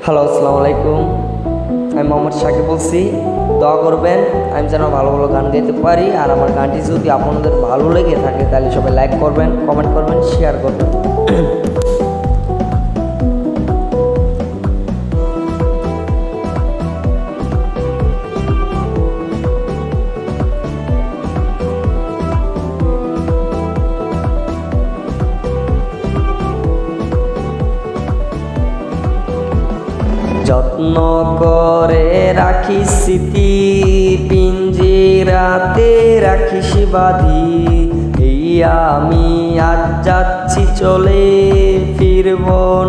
Hello, আসসালামু আলাইকুম। আমি মোহাম্মদ শাকিব বলছি। দোয়া করবেন আমি যেন ভালো ভালো গান গাইতে পারি। আর আমার গানটি যদি আপনাদের ভালো লেগে থাকে তাহলে সবাই লাইক করবেন, কমেন্ট করবেন, শেয়ার করবেন। যত্ন করে রাখিস স্মৃতি, পিঞ্জিরাতে রাখিস বাঁধি। এই আমি আজ যাচ্ছি চলে, ফিরব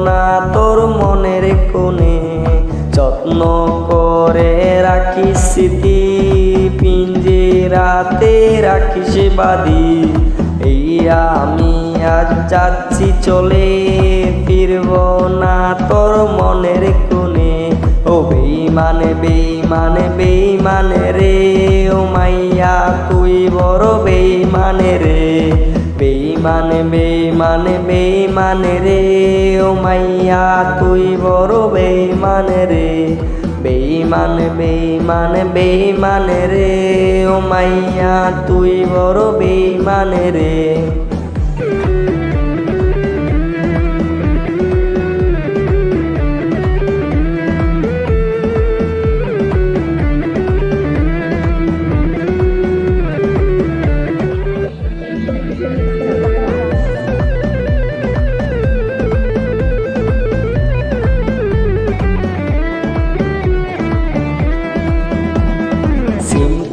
না তোর মনের কোণে। যত্ন করে রাখিস স্মৃতি, পিঞ্জিরাতে রাখিস বাঁধি। এই আমি আজ যাচ্ছি চলে, ফিরব না তোর মনের কোণে। ও বেঈমানে বেঈমানে বেঈমানে রে, ও মাইয়া তুই বড় বেঈমানে রে। বেঈমানে বেঈমানে বেঈমানে রে, ও মাইয়া তুই বড় বেঈমানে রে। বেঈমানে বেঈমানে বেঈমানে রে, ও মাইয়া তুই বড় বেঈমানে রে।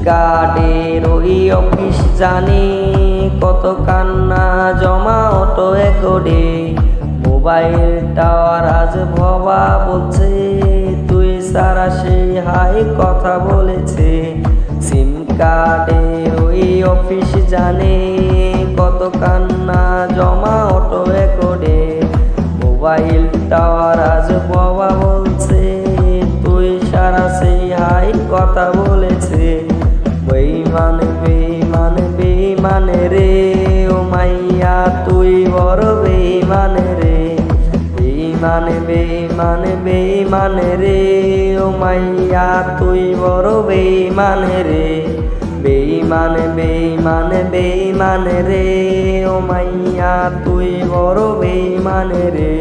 কার্ডের ওই অফিস জানি, কত কান্না জমা অটো একডে। মোবাইল টাওয়ার আজ ভবা বলছে, তুই সারা সেই হাই কথা বলেছে। সিম কার্ডের ওই অফিস জানে, কত কান্না জমা অটো একডে। মোবাইল টাওয়ার আজ ভবা বলছে, তুই সারা সেই হাই কথা বলেছে। বেঈমানে বেঈমানে বেঈমানে রে, ও মাইয়া তুই বড় বেঈমানে রে। বেঈমানে বেঈমানে বেঈমানে রে, ও মাইয়া তুই বড় বেঈমানে রে। বেঈমানে বেঈমানে বেঈমানে রে, ও মাইয়া তুই বড় বেঈমানে রে।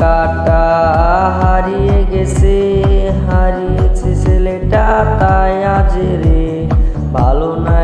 কাটা হারিয়ে গেছে, হারিয়েছে ছেলেটা তাই আজ রে। ভালো না